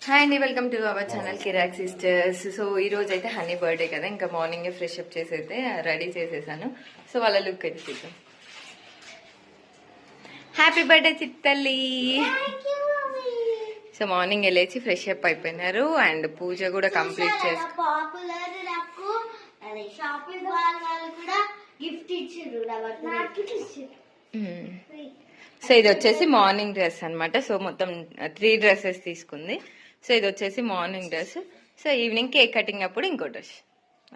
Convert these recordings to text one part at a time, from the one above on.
Hi అండి, welcome to our channel Kirak sisters. So ఈ రోజు అయితే హనీ బర్త్డే కదా, ఇంకా మార్నింగే ఫ్రెష్ అప్ చేసి అయితే రెడీ చేసేసాను. సో వాళ్ళ లుక్ అయితే చూద్దాం. Happy birthday Chittalli. So morning వెళ్ళేసి ఫ్రెష్ అప్ అయిపోయినారు అండ్ పూజ కూడా కంప్లీట్ చేసి సో ఇది వచ్చేసి మార్నింగ్ డ్రెస్ అనమాట. సో మొత్తం 3 డ్రెస్సెస్ తీసుకుంది. సో ఇది వచ్చేసి morning dress. So evening cake cutting అప్పుడు ఇంకో డ్రెస్.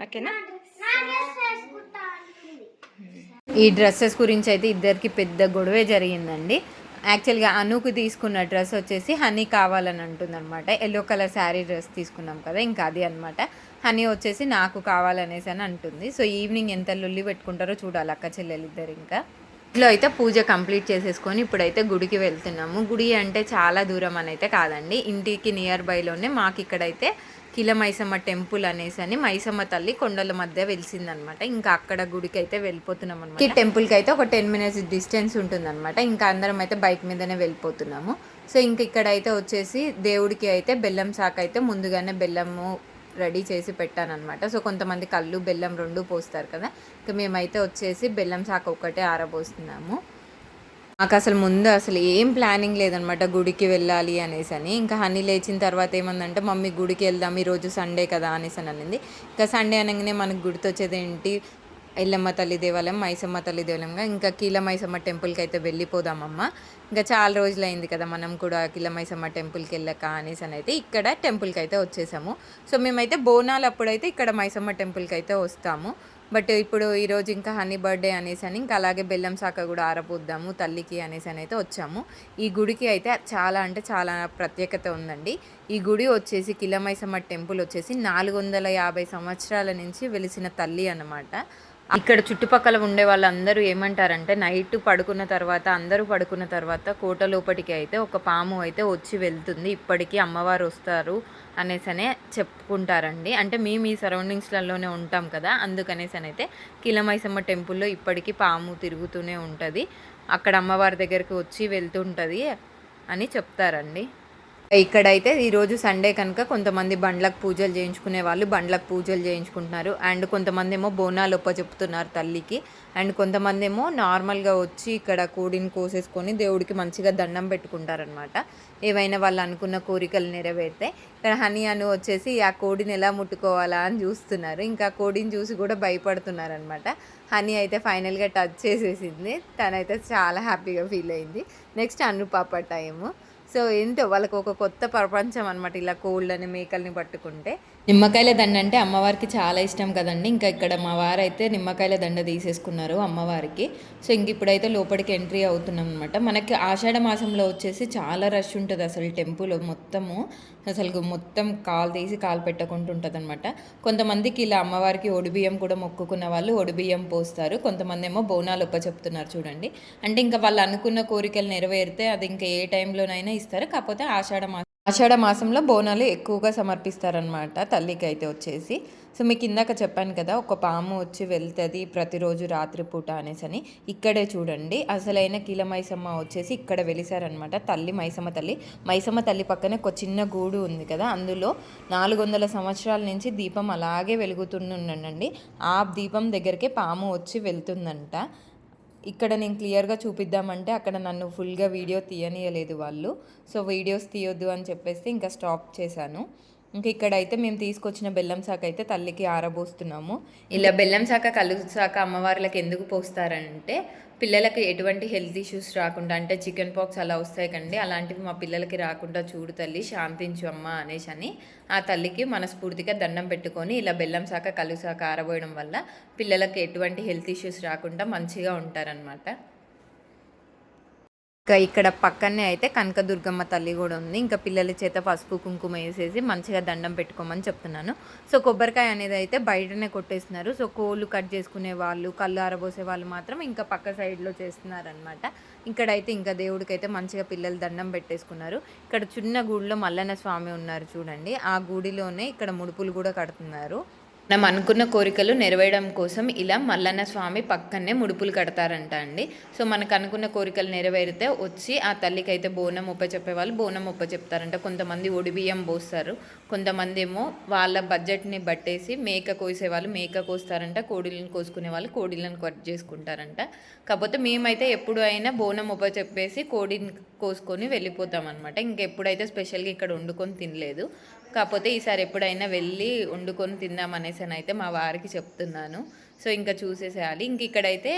ఓకేనా? ఈ డ్రెస్సెస్ గురించి అయితే ఇద్దరికి పెద్ద గొడవే జరిగిందండి. యాక్చువల్గా అనుకు తీసుకున్న డ్రెస్ వచ్చేసి హనీ కావాలని అంటుంది అనమాట. ఎల్లో కలర్ శారీ డ్రెస్ తీసుకున్నాం కదా, ఇంకా అది అనమాట. హనీ వచ్చేసి నాకు కావాలనేసి అని అంటుంది. సో ఈవినింగ్ ఎంత లొల్లి పెట్టుకుంటారో చూడాలి అక్క చెల్లెలు ఇద్దరు. ఇంకా ఇంట్లో అయితే పూజ కంప్లీట్ చేసేసుకొని ఇప్పుడైతే గుడికి వెళ్తున్నాము. గుడి అంటే చాలా దూరం అని అయితే కాదండి, ఇంటికి నియర్ బైలోనే మాకు ఇక్కడైతే కిల మైసమ్మ టెంపుల్ అనేసి అని మైసమ్మ తల్లి కొండల మధ్య వెలిసిందనమాట. ఇంకా అక్కడ గుడికి అయితే వెళ్ళిపోతున్నాం అనమాట. ఈ టెంపుల్కి అయితే ఒక 10 minutes డిస్టెన్స్ ఉంటుందన్నమాట. ఇంకా అందరం అయితే బైక్ మీదనే వెళ్ళిపోతున్నాము. సో ఇంక ఇక్కడైతే వచ్చేసి దేవుడికి అయితే బెల్లం శాఖ అయితే ముందుగానే బెల్లము రెడీ చేసి పెట్టానమాట. సో కొంతమంది కళ్ళు బెల్లం 2 పోస్తారు కదా, ఇంకా మేమైతే వచ్చేసి బెల్లం శాఖ ఒకటే ఆరబోస్తున్నాము. మాకు అసలు ముందు అసలు ఏం ప్లానింగ్ లేదనమాట గుడికి వెళ్ళాలి అనేసి అని. ఇంకా హనీ లేచిన తర్వాత ఏమందంటే, మమ్మీ గుడికి వెళ్దాం ఈరోజు సండే కదా అనేసి అని అనింది. ఇంకా సండే అనగానే మనకు గుర్తొచ్చేది ఏంటి, ఎల్లమ్మ తల్లి దేవాలయం, మైసమ్మ తల్లి దేవాలయంగా ఇంకా కీల మైసమ్మ టెంపుల్కి అయితే వెళ్ళిపోదామమ్మ. ఇంకా చాలా రోజులు అయింది కదా మనం కూడా కీల మైసమ్మ టెంపుల్కి వెళ్ళక అనేసి అని అయితే ఇక్కడ టెంపుల్కి అయితే వచ్చేసాము. సో మేమైతే బోనాలు అప్పుడైతే ఇక్కడ మైసమ్మ టెంపుల్కి అయితే వస్తాము. బట్ ఇప్పుడు ఈరోజు ఇంకా హనీ బర్త్డే అనేసి అని ఇంకా అలాగే బెల్లం శాఖ కూడా ఆరపోద్దాము తల్లికి అనేసి అని అయితే వచ్చాము. ఈ గుడికి అయితే చాలా అంటే చాలా ప్రత్యేకత ఉందండి. ఈ గుడి వచ్చేసి కిల మైసమ్మ టెంపుల్ వచ్చేసి 450 సంవత్సరాల నుంచి వెలిసిన తల్లి అన్నమాట. ఇక్కడ చుట్టుపక్కల ఉండే వాళ్ళందరూ ఏమంటారంటే, నైట్ పడుకున్న తర్వాత అందరూ పడుకున్న తర్వాత కోట లోపటికి అయితే ఒక పాము అయితే వచ్చి వెళ్తుంది, ఇప్పటికీ అమ్మవారు వస్తారు అనేసనే చెప్పుకుంటారండి. అంటే మేము ఈ సరౌండింగ్స్లలోనే ఉంటాం కదా, అందుకనేసి అయితే కిల మైసమ్మ టెంపుల్లో ఇప్పటికీ పాము తిరుగుతూనే ఉంటుంది, అక్కడ అమ్మవారి దగ్గరికి వచ్చి వెళ్తుంటుంది అని చెప్తారండి. ఇక్కడైతే ఈరోజు సండే కనుక కొంతమంది బండ్లకు పూజలు చేయించుకునే వాళ్ళు బండ్లకు పూజలు చేయించుకుంటున్నారు. అండ్ కొంతమంది ఏమో బోనాలు చెప్తున్నారు తల్లికి. అండ్ కొంతమంది ఏమో నార్మల్గా వచ్చి ఇక్కడ కోడిని కోసేసుకొని దేవుడికి మంచిగా దండం పెట్టుకుంటారనమాట, ఏవైనా వాళ్ళు అనుకున్న కోరికలు నెరవేరితే. ఇక్కడ హనీ అను వచ్చేసి ఆ కోడిని ఎలా ముట్టుకోవాలా అని చూస్తున్నారు. ఇంకా కోడిని చూసి కూడా భయపడుతున్నారు అనమాట. హనీ అయితే ఫైనల్గా టచ్ చేసేసింది, తనైతే చాలా హ్యాపీగా ఫీల్ అయింది. నెక్స్ట్ అను పాప టైము. సో ఏంటో వాళ్ళకు ఒక కొత్త ప్రపంచం అనమాట, ఇలా కోళ్ళని మేకల్ని పట్టుకుంటే. నిమ్మకాయల దండ అంటే అమ్మవారికి చాలా ఇష్టం కదండి. ఇంకా ఇక్కడ మా వారైతే నిమ్మకాయల దండ తీసేసుకున్నారు అమ్మవారికి. సో ఇంక ఇప్పుడైతే లోపలికి ఎంట్రీ అవుతున్నాం అనమాట. మనకి ఆషాఢ మాసంలో వచ్చేసి చాలా రష్ ఉంటుంది అసలు టెంపుల్ మొత్తము. అసలు మొత్తం కాలు తీసి కాలు పెట్టకుండా ఉంటుంది అనమాట. కొంతమందికి ఇలా అమ్మవారికి ఒడిబియ్యం కూడా మొక్కుకున్న వాళ్ళు ఒడిబియ్యం పోస్తారు, కొంతమంది ఏమో బోనాలు చెప్తున్నారు చూడండి. అంటే ఇంకా వాళ్ళు అనుకున్న కోరికలు నెరవేరితే అది ఇంకా ఏ టైంలోనైనా ఇస్తారు, కాకపోతే ఆషాఢ మాసంలో బోనాలు ఎక్కువగా సమర్పిస్తారనమాట తల్లికి అయితే వచ్చేసి. సో మీకు ఇందాక చెప్పాను కదా, ఒక పాము వచ్చి వెళ్తుంది ప్రతిరోజు రాత్రిపూట అనేసి అని. ఇక్కడే చూడండి అసలైన కిల మైసమ్మ వచ్చేసి ఇక్కడ వెలిసారనమాట తల్లి, మైసమ్మ తల్లి పక్కనే ఒక చిన్న గూడు ఉంది కదా, అందులో 400 సంవత్సరాల నుంచి దీపం అలాగే వెలుగుతుండండి. ఆ దీపం దగ్గరికి పాము వచ్చి వెళ్తుందంట. ఇక్కడ నేను క్లియర్గా చూపిద్దామంటే అక్కడ నన్ను ఫుల్గా వీడియో తీయనీయలేదు వాళ్ళు. సో వీడియోస్ తీయొద్దు అని చెప్పేసి ఇంకా స్టాప్ చేశాను. ఇంక ఇక్కడైతే మేము తీసుకొచ్చిన బెల్లం శాఖ అయితే తల్లికి ఆరబోస్తున్నాము. ఇలా బెల్లం శాఖ కళ్ళు శాఖ అమ్మవార్లకు ఎందుకు పోస్తారంటే, పిల్లలకు ఎటువంటి హెల్త్ ఇష్యూస్ రాకుండా, అంటే చికెన్ పాక్స్ అలా వస్తాయి కండి, అలాంటివి మా పిల్లలకి రాకుండా చూడు తల్లి, శాంతించు అమ్మ అనేసి అని ఆ తల్లికి మనస్ఫూర్తిగా దండం పెట్టుకొని ఇలా బెల్లం శాఖ కళ్ళు శాఖ ఆరబోయడం వల్ల పిల్లలకి ఎటువంటి హెల్త్ ఇష్యూస్ రాకుండా మంచిగా ఉంటారనమాట. ఇంకా ఇక్కడ పక్కనే అయితే కనకదుర్గమ్మ తల్లి కూడా ఉంది. ఇంకా పిల్లల చేత పసుపు కుంకుమ వేసేసి మంచిగా దండం పెట్టుకోమని చెప్తున్నాను. సో కొబ్బరికాయ అనేది అయితే బయటనే కొట్టేస్తున్నారు. సో కోళ్ళు కట్ చేసుకునే వాళ్ళు, కళ్ళు ఆరబోసే వాళ్ళు మాత్రం ఇంకా పక్క సైడ్లో చేస్తున్నారనమాట. ఇక్కడైతే ఇంకా దేవుడికైతే మంచిగా పిల్లలు దండం పెట్టేసుకున్నారు. ఇక్కడ చిన్న గుడిలో మల్లన్న స్వామి ఉన్నారు చూడండి, ఆ గుడిలోనే ఇక్కడ ముడుపులు కూడా కడుతున్నారు. మనం అనుకున్న కోరికలు నెరవేరడం కోసం ఇలా మల్లన్న స్వామి పక్కనే ముడుపులు కడతారంట అండి. సో మనకు అనుకున్న కోరికలు నెరవేరితే వచ్చి ఆ తల్లికి అయితే బోనం ఒప్ప చెప్పేవాళ్ళు బోనం ఒప్ప చెప్తారంట. కొంతమంది ఒడిబియ్యం పోస్తారు, కొంతమంది ఏమో వాళ్ళ బడ్జెట్ని బట్టేసి మేక కోసేవాళ్ళు మేక కోస్తారంట, కోడిలను కోసుకునే వాళ్ళు కోడిలను కట్ చేసుకుంటారంట. కాకపోతే మేమైతే ఎప్పుడు అయినా బోనం ఒప్ప చెప్పేసి కోడిని కోసుకొని వెళ్ళిపోతాం అనమాట. ఇంకెప్పుడైతే స్పెషల్గా ఇక్కడ వండుకొని తినలేదు. కాకపోతే ఈసారి ఎప్పుడైనా వెళ్ళి వండుకొని తిందామనేసి అయితే మా వారికి చెప్తున్నాను. సో ఇంకా చూసేసేయాలి. ఇంక ఇక్కడైతే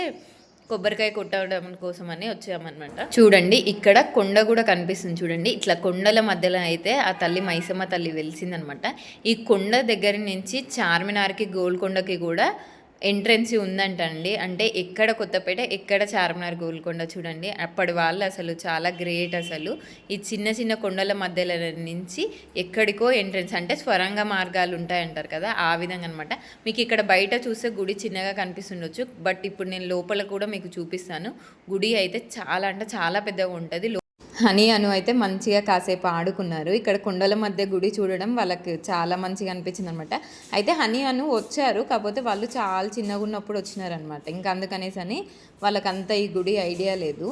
కొబ్బరికాయ కొట్టడం కోసం అని వచ్చామన్నమాట. చూడండి ఇక్కడ కొండ కూడా కనిపిస్తుంది చూడండి. ఇట్లా కొండల మధ్యలో అయితే ఆ తల్లి మైసమ్మ తల్లి వెలిసిందనమాట. ఈ కొండ దగ్గర నుంచి చార్మినార్కి గోల్కొండకి కూడా ఎంట్రెన్స్ ఉందంట అండి. అంటే ఎక్కడ కొత్తపేట ఎక్కడ చార్మినార్ గోల్కొండ చూడండి. అప్పటి వాళ్ళు అసలు చాలా గ్రేట్. అసలు ఈ చిన్న చిన్న కొండల మధ్యలో నుంచి ఎక్కడికో ఎంట్రెన్స్, అంటే స్వరంగ మార్గాలు ఉంటాయంటారు కదా, ఆ విధంగా అనమాట. మీకు ఇక్కడ బయట చూస్తే గుడి చిన్నగా కనిపిస్తుండొచ్చు, బట్ ఇప్పుడు నేను లోపల కూడా మీకు చూపిస్తాను. గుడి అయితే చాలా అంటే చాలా పెద్దగా ఉంటుంది. హనీ అను అయితే మంచిగా కాసేపు ఆడుకున్నారు. ఇక్కడ కొండల మధ్య గుడి చూడడం వాళ్ళకి చాలా మంచిగా అనిపించింది అనమాట. అయితే హనీ అను వచ్చారు, కాకపోతే వాళ్ళు చాలా చిన్నగా ఉన్నప్పుడు వచ్చినారనమాట. ఇంకా అందుకనేసి అని వాళ్ళకంత ఈ గుడి ఐడియా లేదు.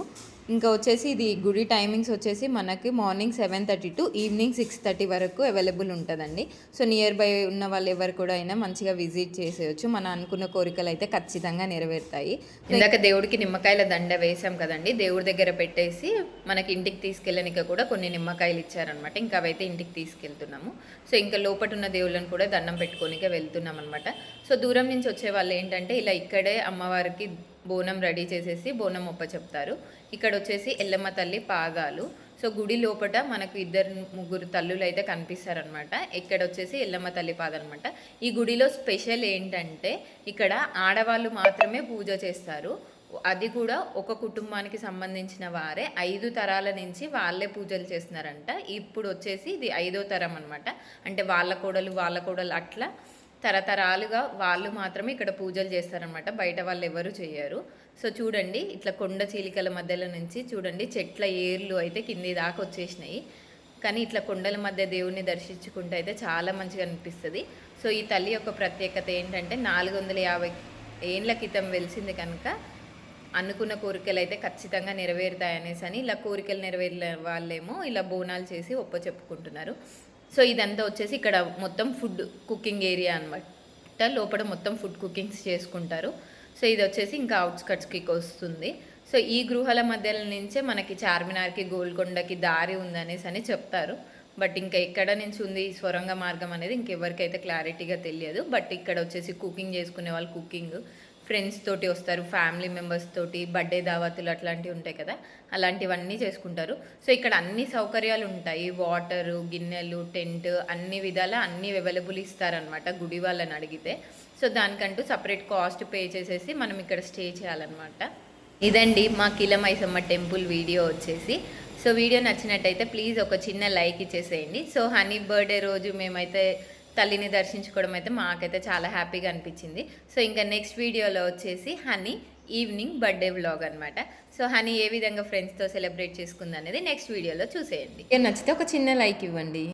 ఇంకా వచ్చేసి ఇది గుడి టైమింగ్స్ వచ్చేసి మనకి మార్నింగ్ 7:30 టు ఈవినింగ్ 6:30 వరకు అవైలబుల్ ఉంటుందండి. సో నియర్ బై ఉన్న వాళ్ళు ఎవరు కూడా అయినా మంచిగా విజిట్ చేసేయచ్చు. మన అనుకున్న కోరికలు అయితే ఖచ్చితంగా నెరవేరుతాయి. ఇందాక దేవుడికి నిమ్మకాయల దండ వేసాం కదండి, దేవుడి దగ్గర పెట్టేసి మనకి ఇంటికి తీసుకెళ్ళనిక కూడా కొన్ని నిమ్మకాయలు ఇచ్చారనమాట. ఇంకా అవైతే ఇంటికి తీసుకెళ్తున్నాము. సో ఇంకా లోపల ఉన్న దేవుళ్ళని కూడా దండం పెట్టుకోనికే వెళ్తున్నాం అనమాట. సో దూరం నుంచి వచ్చే వాళ్ళు ఏంటంటే ఇలా ఇక్కడే అమ్మవారికి బోనం రెడీ చేసేసి బోనం ఒప్ప చెప్తారు. ఇక్కడ వచ్చేసి ఎల్లమ్మ తల్లి పాదాలు. సో గుడి లోపల మనకు 2-3 తల్లులు అయితే కనిపిస్తారనమాట. ఇక్కడ వచ్చేసి ఎల్లమ్మ తల్లి పాదాలు అనమాట. ఈ గుడిలో స్పెషల్ ఏంటంటే ఇక్కడ ఆడవాళ్ళు మాత్రమే పూజ చేస్తారు. అది కూడా ఒక కుటుంబానికి సంబంధించిన వారే 5 తరాల నుంచి వాళ్ళే పూజలు చేస్తున్నారంట. ఇప్పుడు వచ్చేసి ఇది 5వ తరం అనమాట. అంటే వాళ్ళ కోడలు అట్లా తరతరాలుగా వాళ్ళు మాత్రమే ఇక్కడ పూజలు చేస్తారనమాట. బయట వాళ్ళు ఎవరు చేయరు. సో చూడండి ఇట్లా కొండ చీలికల మధ్యలో నుంచి చూడండి చెట్ల ఏర్లు అయితే కింది దాకా వచ్చేసినాయి. కానీ ఇట్లా కొండల మధ్య దేవుణ్ణి దర్శించుకుంటే అయితే చాలా మంచిగా అనిపిస్తుంది. సో ఈ తల్లి యొక్క ప్రత్యేకత ఏంటంటే 450 ఏళ్ళ క్రితం వెలిసింది కనుక అనుకున్న కోరికలు అయితే ఖచ్చితంగా నెరవేరుతాయనేసి అని ఇలా కోరికలు నెరవేరే వాళ్ళేమో ఇలా బోనాలు చేసి ఒప్ప చెప్పుకుంటున్నారు. సో ఇదంతా వచ్చేసి ఇక్కడ మొత్తం ఫుడ్ కుకింగ్ ఏరియా అనమాట. లోపల మొత్తం ఫుడ్ కుకింగ్స్ చేసుకుంటారు. సో ఇది వచ్చేసి ఇంకా అవుట్స్కట్స్కి వస్తుంది. సో ఈ గృహాల మధ్యలో నుంచే మనకి చార్మినార్కి గోల్కొండకి దారి ఉందనేసి అని చెప్తారు. బట్ ఇంకా ఎక్కడ నుంచి ఉంది ఈ స్వరంగ మార్గం అనేది ఇంకెవరికైతే క్లారిటీగా తెలియదు. బట్ ఇక్కడ వచ్చేసి కుకింగ్ చేసుకునే వాళ్ళు కుకింగ్, ఫ్రెండ్స్ తోటి వస్తారు, ఫ్యామిలీ మెంబర్స్ తోటి బర్త్డే దావతులు అట్లాంటివి ఉంటాయి కదా, అలాంటివన్నీ చేసుకుంటారు. సో ఇక్కడ అన్ని సౌకర్యాలు ఉంటాయి, వాటరు, గిన్నెలు, టెంట్, అన్ని విధాల అన్నీ అవైలబుల్ ఇస్తారనమాట గుడి వాళ్ళని అడిగితే. సో దానికంటూ సపరేట్ కాస్ట్ పే చేసేసి మనం ఇక్కడ స్టే చేయాలన్నమాట. ఇదండి మా కిలమైసమ్మ టెంపుల్ వీడియో వచ్చేసి. సో వీడియో నచ్చినట్టయితే ప్లీజ్ ఒక చిన్న లైక్ ఇచ్చేసేయండి. సో హనీ బర్త్డే రోజు మేమైతే తల్లిని దర్శించుకోవడం అయితే మాకైతే చాలా హ్యాపీగా అనిపించింది. సో ఇంకా నెక్స్ట్ వీడియోలో వచ్చేసి హనీ ఈవినింగ్ బర్త్డే వ్లాగ్ అనమాట. సో హనీ ఏ విధంగా ఫ్రెండ్స్తో సెలబ్రేట్ చేసుకుంది అనేది నెక్స్ట్ వీడియోలో చూసేయండి. నచ్చితే ఒక చిన్న లైక్ ఇవ్వండి.